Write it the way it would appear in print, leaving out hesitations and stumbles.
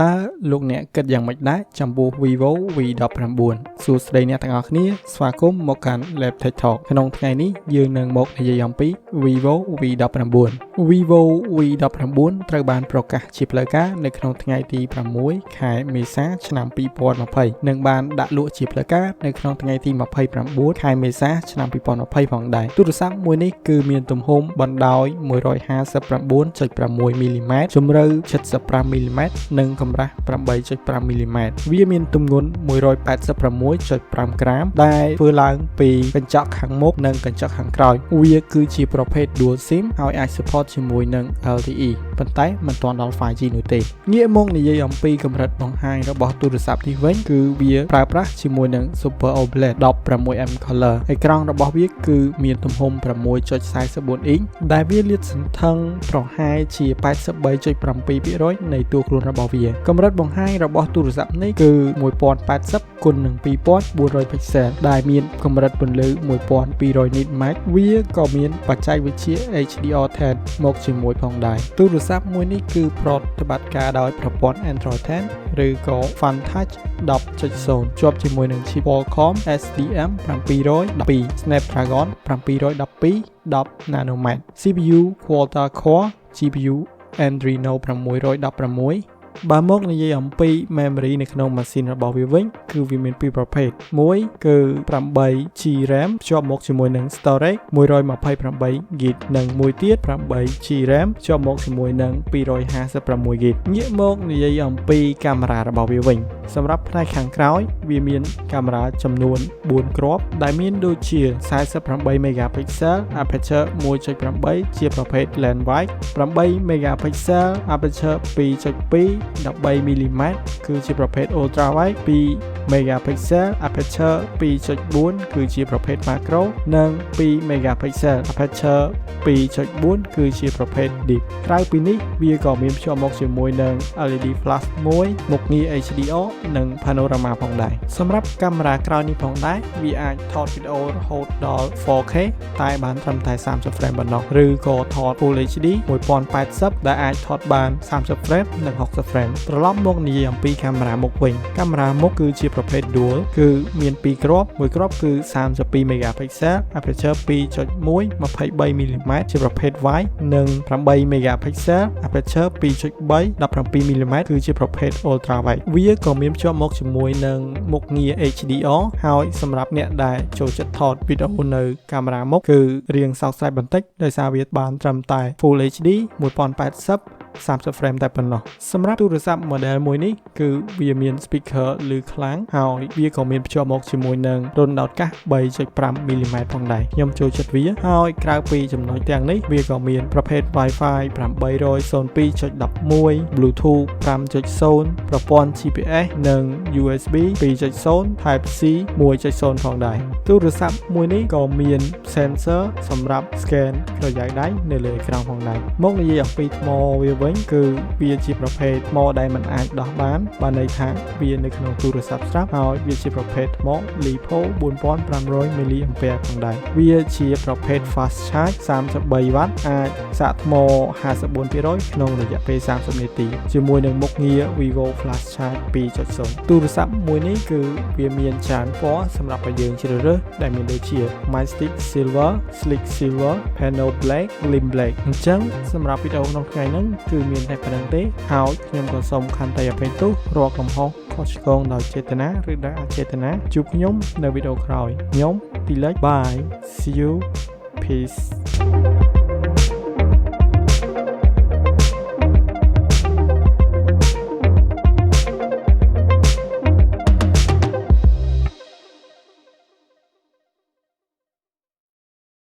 តើលោកអ្នកគិតយ៉ាងម៉េចដែរចំពោះ Vivo V19 សួស្តីអ្នកទាំងអស់គ្នាស្វាគមន៍មកកាន់ Laptech Talk ក្នុងថ្ងៃនេះយើងនឹងមកនិយាយអំពី Vivo V19 Vivo V19 ត្រូវបានប្រកាសជាផ្លូវការនៅក្នុងថ្ងៃទី6ខែមេសាឆ្នាំ2020និងបានដាក់លក់ជាផ្លូវការនៅក្នុងថ្ងៃទី29ខែមេសាឆ្នាំ2020ផងដែរទូរស័ព្ទមួយនេះគឺមានទំហំបណ្ដោយ 159.6 មីលីម៉ែត្រជម្រៅ 75 មីលីម៉ែត្រនិងកម្រាស់ 8.5 មីលីម៉ែត្រវាមានទម្ងន់ 186.5 ក្រាមដែលធ្វើឡើងពីកញ្ចក់ខាងមុខនិងកញ្ចក់ខាងក្រោយវាគឺជាប្រភេទ Dual SIM ហើយអាច support ជាមួយនឹង LTE ប៉ុន្តែមិនទាន់ដល់ 5G នោះទេងាកមកនិយាយអំពីកម្រិតបង្ហាញរបស់ទូរស័ព្ទនេះវិញគឺវាប្រើប្រាស់ជាមួយនឹង Super AMOLED 16mm Color អេក្រង់របស់វាគឺមានទំហំ 6.44 អ៊ីងដែលវាលាតសន្ធឹងប្រហែលជា 83.7% នៃតួខ្លួនរបស់វាកម្រិតបង្ហាញរបស់ទូរស័ព្ទនេះគឺ 1080 គុណនឹង 2400 pixel ដែលមានកម្រិតពន្លឺ 1200 nit max វាក៏មានបច្ចេកវិទ្យា HDR10 មកជាមួយផងដែរទូរស័ព្ទមួយនេះគឺប្រតិបត្តិការដោយប្រព័ន្ធ Android 10 ឬក៏ Fun Touch 10.0 ជាប់ជាមួយនឹង chip Qualcomm SDM 712 Snapdragon 712 10 nanometer CPU Quad-core GPU Adreno 616បើមកនិយាយអំពី memory នៅក្នុងម៉ាស៊ីនរបស់វាវិញគឺវាមានពីរប្រភេទមួយគឺ 8GB RAM ភ្ជាប់មកជាមួយនឹង storage 128GB និងមួយទៀត 8GB RAM ភ្ជាប់មកជាមួយនឹង 256GB ងាកមកនិយាយអំពីកាមេរ៉ារបស់វាវិញសម្រាប់ផ្នែកខាងក្រោយវាមានកាមេរ៉ាចំនួន4គ្រាប់ដែលមានដូចជា48 megapixel aperture 1.8 ជាប្រភេទ lens wide 8 megapixel aperture 2.2 13 mm គឺជាប្រភេទ ultra wide 2 megapixel aperture 2.4 គឺជាប្រភេទ macro និង2 megapixel aperture 2.4 គឺជាប្រភេទ deep ក្រៅពីនេះវាក៏មានភ្ជាប់មកជាមួយនឹង LED flash មួយមុខងារ HDR និង panorama ផងដែរសម្រាប់កាមេរ៉ាក្រោយនេះផងដែរវាអាចថតវីដេអូរហូតដល់ 4K តែបានត្រឹមតែ30 frame ប៉ុណ្ណោះឬក៏ថត Full HD 1080ដែលអាចថតបាន30 frame និង60 frame ត្រឡប់មកនិយាយអំពីកាមេរ៉ាមុខវិញកាមេរ៉ាមុខគឺជាប្រភេទ dual គឺមាន2គ្រាប់មួយគ្រាប់គឺ32 megapixel aperture 2.1 23 mm ជាប្រភេទ wide និង8 megapixel aperture 2.3 17 mm គឺជាប្រភេទ ultra wide វាក៏មានភ្ជាប់មកជាមួយនឹងមុខងារ HDR ហើយសម្រាប់អ្នកដែលចូលចិត្តថតវីដេអូនៅកាមេរ៉ាមុខគឺរៀងសោកស្ដាយបន្តិចដោយសារវាបានត្រឹមតែ Full HD 1080 30 frame តែប៉ុណ្ណោះសម្រាប់ទូរស័ព្ទ model មួយនេះគឺវាមាន speaker ឮខ្លាំងហើយវាក៏មានភ្ជាប់មកជាមួយនឹងរន្ធដោតកាស 3.5 mm ផងដែរខ្ញុំចូលចិត្តវាហើយក្រៅពីចំណុចទាំងនេះវាក៏មានប្រភេទ Wi-Fi 802.11 Bluetooth 5.0 ប្រព័ន្ធ GPS និង USB 2.0 Type C 1.0 ផងដែរទូរស័ព្ទមួយនេះក៏មាន sensor សម្រាប់ scan ក្រយៅដៃនៅលើអេក្រង់ផងដែរមកនិយាយអំពីថ្មវាវិញគឺវាជាប្រភេទថ្មដែលមិនអាចដោះបានន័យថាវានៅក្នុងទូរស័ព្ទស្រាប់ហើយវាជាប្រភេទថ្ម LiPo 4500 mA ផងដែរវាជាប្រភេទ fast charge 33W អាចសាកថ្ម 54% ក្នុងរយៈពេល30នាទីជាមួយនឹងមុខងារ Vivo Flash Charge 2.0 ទូរស័ព្ទមួយនេះគឺវាមានច្រើនពណ៌សម្រាប់ឲ្យយើងជ្រើសរើសដែលមានដូចជា Majestic Silver, Sleek Silver, Panel Black, Lim Black អញ្ចឹងសម្រាប់វីដេអូក្នុងថ្ងៃនេះគឺមានតែប៉ុណ្្នឹងទេហើយខ្ញុំក៏សូមខន្តីអភ័យទោសរាល់កំហុសខុសឆ្គងដោយចេតនាឬដោយអចេតនាជួបខ្ញុំនៅវីដេអូក្រោយខ្ញុំទីលេច Bye See you Peace